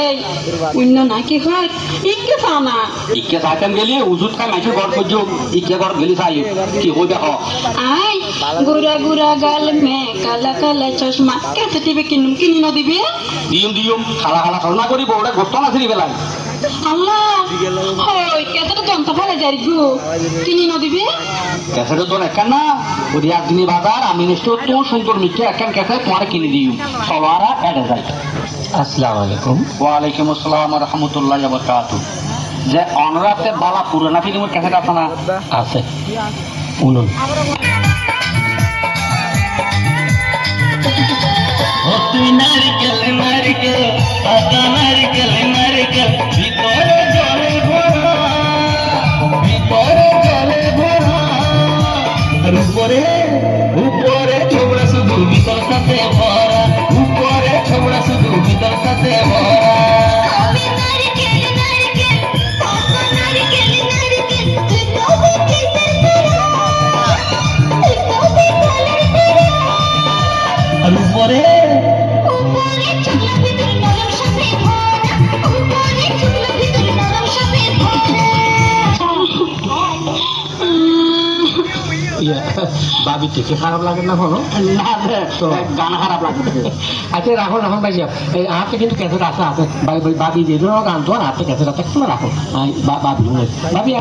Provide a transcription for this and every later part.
এই অন্য না কি হয় ইকে চাও না ইকে চাইতেন গেলি উজুত খাই মাইছে ঘর পর্য ইকে ঘর গেলি চাই কি হই দেখো আই গুড়া গুড়া গাল মে কালা কালা চশমা কেসে টিভি কিনি ন দিবি দিম খালা খালা সরনা করি বউটা গোস্ত না ছিড়ি বেলায় আল্লাহ হই কেসে তো জনতা ফেলে যাই গো কিনি ন দিবি ক্যাসেটে তো একখান না ওই একদিনই বাজার আমি নিশ্চয় তো সুন্দর মিষ্টি একখান ক্যাসেট তোমার কিনে দিই চলো আর এড়ে যাই। আসসালামু আলাইকুম। ওয়ালাইকুম আসসালাম রহমতুল্লাহ বরকাতু। যে অনরাতে বালা পুরানা ফিল্মের ক্যাসেট আছে না? আছে উনুন তুই নারিকেল নারিকেল আদা নারিকেল নারিকেল ভিতরে জলে ভরা ভিতরে জলে ভরা আর উপরে উপরে ছোবড়া শুধু ভিতর সাথে ভরা উপরে ছোবড়া শুধু ভিতর সাথে ভরা আর উপরে বাবি থেকে খারাপ লাগে না কোনো তো গান খারাপ লাগে। আচ্ছা রাখো রাখো ভাই এই হাতে কিন্তু ক্যাসেট আছে আছে বাবি যে ধরনের গান তো হাতে ক্যাসেট আছে একটু রাখো বাবি বাবি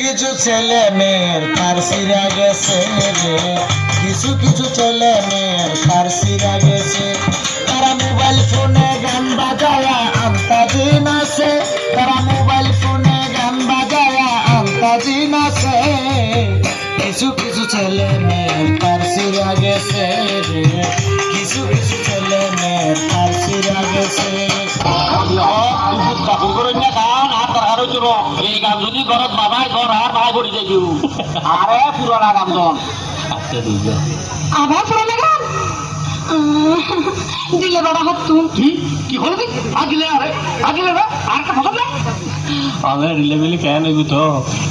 কিছু ছেলে মেয়ের ফার্সিরা গেছে রে কিছু কিছু ছেলে মেয়ের ফার্সিরা গেছে তারা মোবাইল ফোনে গান বাজায়া আন্তাজি নাচে তারা মোবাইল ফোনে গান বাজায়া আন্তাজি নাচে কিছু কিছু ছেলে মেয়ের ফার্সিরা গেছে রে কিছু কিছু ছেলে মেয়ের ফার্সিরা গেছে এই গান যদি ঘরত বাবাই ঘর আর ভাই পড়ি যাই আরে পুরানা গান জন আবার পুরোনো গান দিলে বাবা হাত তুম কি করবি আগিলে আরে আগিলে না আর একটা ফসল না আমরা রিলেবেলি কেন নেবি তো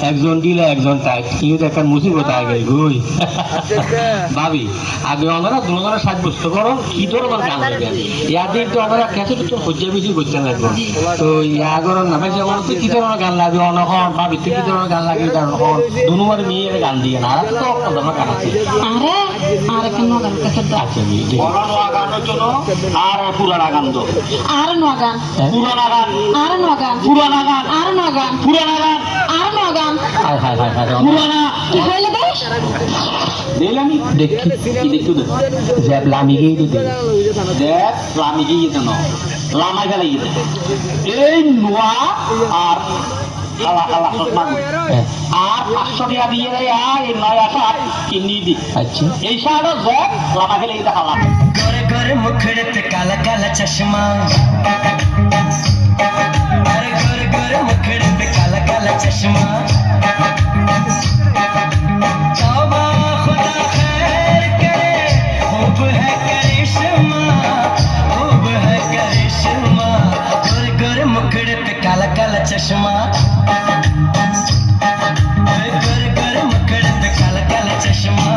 একজন দিলে একজন তাই কিন্তু একটা মুসিবত আগে গই ভাবি আগে আমরা দুজনের সাজ বসতে করো কি ধরনের গান লাগে ইয়াদের তো আমরা ক্যাসেট তো হজ্জা বেশি করতে লাগবে তো ইয়া করার নামে যেমন কি ধরনের গান লাগে অনখন ভাবি কি ধরনের গান লাগে অনখন দুনুমার নিয়ে গান দিয়ে না আর তো আমরা গান আছে আরে আর কেন গান কাছে আচ্ছা পুরানো গানের জন্য আর পুরানা গান তো আর নোয়া গান পুরানা গান আর নোয়া গান পুরানা গান আর নোয়া গান পুরানা গান আর নোয়া গান হায় হায় হায় হায় পুরানা কি হইলে বেশ দেখলামি দেখি কি দেখতে দে জ্যাব লামি গিয়ে দিতে দেখ লামি গিয়ে যেন লামাই ফেলে গিয়ে এই নোয়া আর খালা খালা সৎমা আর 500 টাকা দিয়ে দেয় আর এই 9 কিনি দি আচ্ছা এই সাড়ে দেখ লামা ফেলে গিয়ে খালা गोरे गोरे मुखड़े पे काला काला चश्मा अरे गोरे गोरे मुखड़े पे काला काला चश्मा तौबा खुदा खैर करे खूब है करिश्मा खूब है करिश्मा गोरे गोरे मुखड़े पे काला काला चश्मा गोरे गोरे मुखड़े पे काला काला चश्मा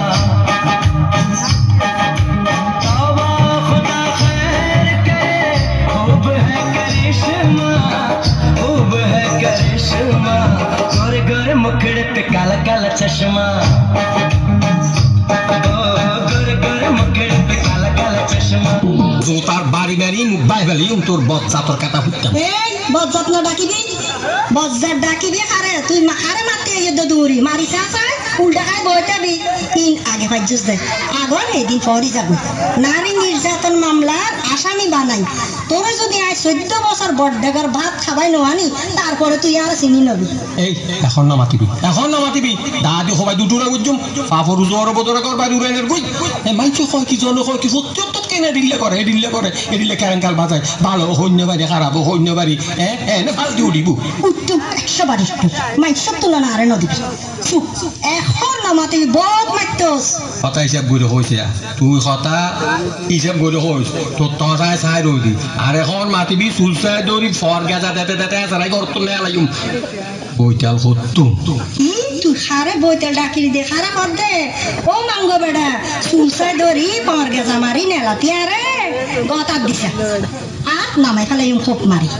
मुखड़े पे काला काला चश्मा गोरे गोरे मुखड़े पे काला काला चश्मा तार बाड़ी बाड़ी मुख बाई बाली তোর বচ্চা তোর কাটা ফুটতাম বজ্জাত না ডাকিবি বজ্জাত ডাকিবি আরে তুই আরে মারতে ইয়ে দৌড়ি মারি চাই উল্টা খাই বইটাবি তিন আগে ভাজ্যস দে আগর এদিন পরই যাবো নারী নির্যাতন মামলার আসামি বানাই তোরে যদি আজ 14 বছর বড়ডাগার ভাত খাবাই নোয়ানি তারপরে তুই আর চিনি নবি এই এখন না মাতিবি দাদি সবাই দুটুরা বুঝুম ফাফর উজোর বদরা কর বাড়ি উড়াইনের কই এ মাইছে কয় কি জন কয় কি সত্য কেনে দিলে করে এডিলে কারেঙ্কাল বাজায় ভালো হইন্য বাড়ি খারাপ হইন্য বাড়ি না ফালতু উঠিব উত্তম 100 বার একটু মাইসব তুলনা আরে নদিবি এখন না মাতিবি বহুত মাইতস কথা হিসাব করে হয়েছে তুই কথা হিসাব করে হইস তোর তসায় চাই রইলি আর এখন মাতিবি চুলচাই দৌড়ি ফর গেজা দেতে সারাই ঘর তুলে আলাইম বইটাল সত্যম তুই খারে বইতে ডাকিলি দে খারা কর দে ও মাঙ্গ বেড়া সুলসাই দরি পাঁর গেজা মারি নেলাতি আরে গতার দিছে আর নামাই ফেলাই খোপ মারি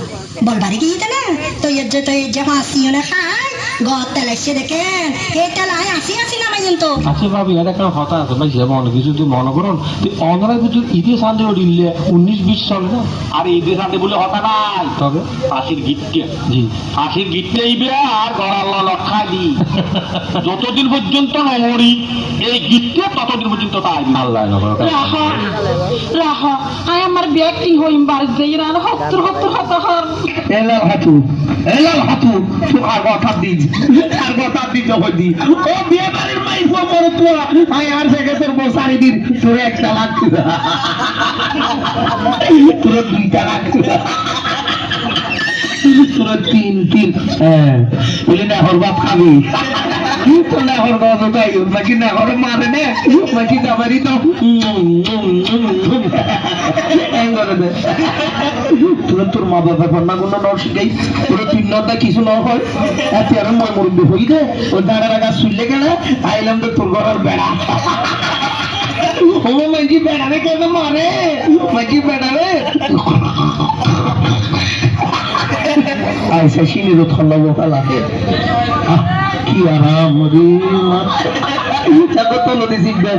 বলবারি কি না তো এর যে ফাঁসিও না খাই গত তেলাইছে দেখেন এই তেলাই আসি নামাই কিন্তু আচ্ছা ভাবি এটা একটা কথা আছে ভাই যেমন কিছু যদি মনে করুন অনরা কিছু ঈদে সান্দে উঠিলে 19-20 চলে না আর ঈদে সান্দে বলে হতা নাই তবে ফাঁসির গিটকে জি ফাঁসির গিটকে ইবে আর গড়াল লক্ষাই দি যতদিন পর্যন্ত নমরি এই গিটকে ততদিন পর্যন্ত তাই আল্লাহ রাহা আই আমার ব্যক্তি হইম বাড়ি যাই না হত্তর এলাল হাতু তুই আর কথা দিস যখন দি ও বিয়ে বাড়ির মাইফ মরে তো আই আর থেকে তোর বসারি দিন তোর একটা লাগছে তোর দুইটা লাগছে তোর তিন হ্যাঁ বলি না হর বাপ খাবি তো না হর বাপ তাই নাকি না হর মারে না নাকি যাবারই তো তোর মা বাবা কন্যা কোনো নর শিখাই তোর তিন নটা কিছু ন হয় এত আর মই মুরব্বী হই দে ওর দাঁড়া রাখা শুনলে গেলে আইলাম তো তোর ঘরের বেড়া ও মাঝি বেড়া রে কেন মারে মাঝি বেড়া রে আইসা শিনির ঠান্ডা বোকালা কি আরাম রে মা তো নদী শিখবে